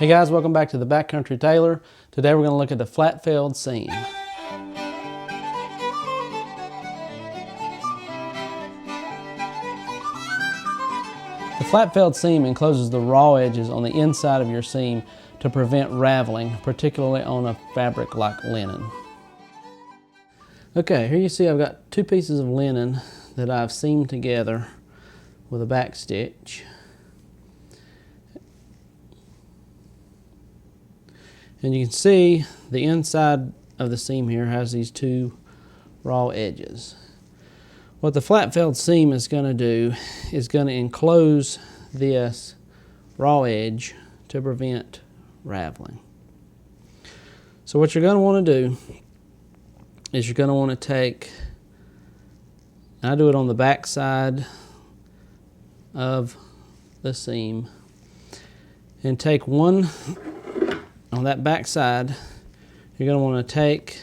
Hey guys, welcome back to the Backcountry Tailor. Today we're going to look at the flatfeld seam. The flatfeld seam encloses the raw edges on the inside of your seam to prevent raveling, particularly on a fabric like linen. Okay, here you see I've got two pieces of linen that I've seamed together with a back stitch. And you can see the inside of the seam here has these two raw edges. What the flatfeld seam is going to do is going to enclose this raw edge to prevent raveling. So what you're going to want to do is you're going to want to take, I do it on the back side of the seam, and take one on that back side. You're going to want to take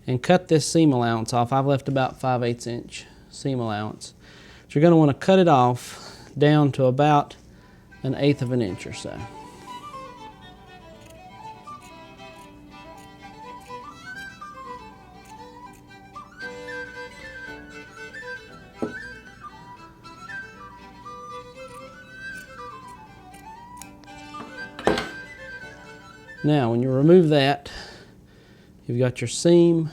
and cut this seam allowance off. I've left about 5/8 inch seam allowance. So you're going to want to cut it off down to about 1/8 of an inch or so. Now, when you remove that, you've got your seam,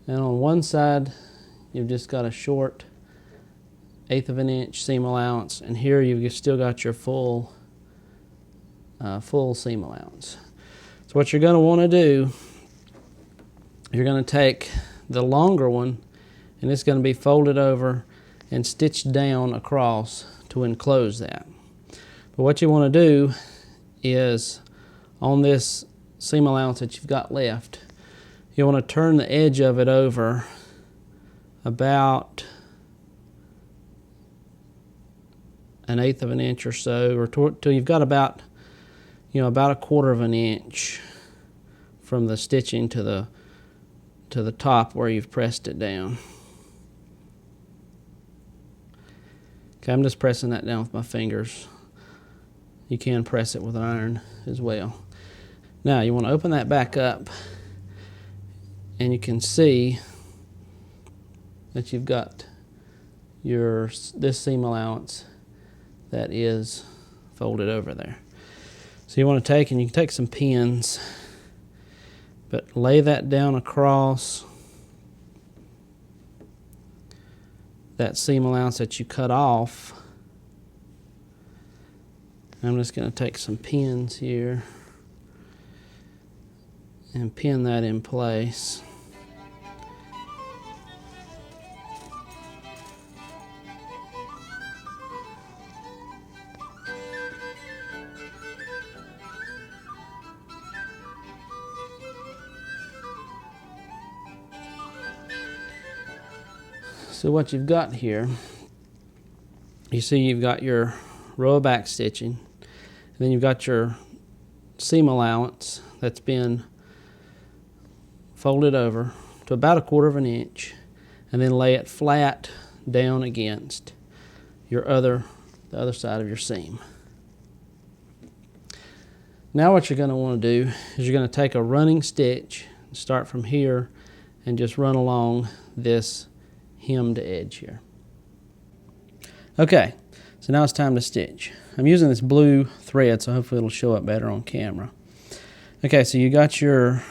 and on one side, you've just got a short 1/8 of an inch seam allowance, and here you've still got your full seam allowance. So what you're going to want to do, you're going to take the longer one, and it's going to be folded over and stitched down across to enclose that. But what you want to do is, on this seam allowance that you've got left, you want to turn the edge of it over about 1/8 of an inch or so, or till you've got about, about 1/4 of an inch from the stitching to the top where you've pressed it down. Okay, I'm just pressing that down with my fingers. You can press it with an iron as well. Now you want to open that back up, and you can see that you've got this seam allowance that is folded over there. So you want to take, and you can take some pins, but lay that down across that seam allowance that you cut off. I'm just going to take some pins here and pin that in place. So what you've got here, you see you've got your row of back stitching, and then you've got your seam allowance that's been folded over to about 1/4 of an inch, and then lay it flat down against the other side of your seam. Now what you're going to want to do is you're going to take a running stitch, start from here, and just run along this hemmed edge here. Okay, so now it's time to stitch. I'm using this blue thread, so hopefully it'll show up better on camera. Okay, so you got your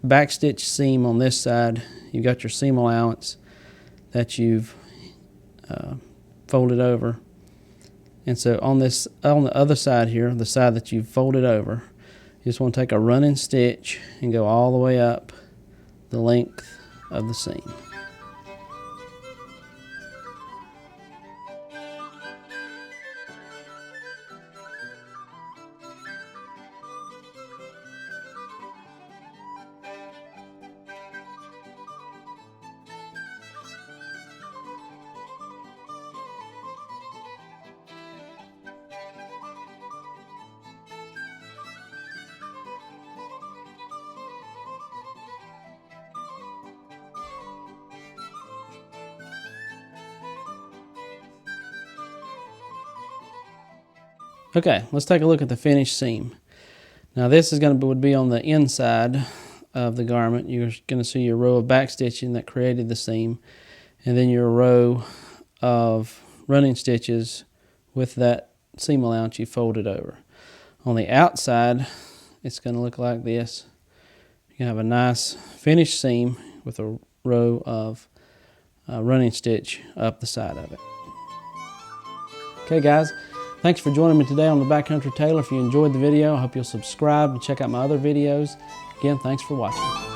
back stitch seam on this side. You've got your seam allowance that you've folded over. And so on the other side here, the side that you've folded over, you just want to take a running stitch and go all the way up the length of the seam. Okay, let's take a look at the finished seam. Now this is would be on the inside of the garment. You're going to see your row of back stitching that created the seam, and then your row of running stitches with that seam allowance you folded over. On the outside, it's going to look like this. You can have a nice finished seam with a row of running stitch up the side of it. Okay guys, thanks for joining me today on the Backcountry Tailor. If you enjoyed the video, I hope you'll subscribe and check out my other videos. Again, thanks for watching.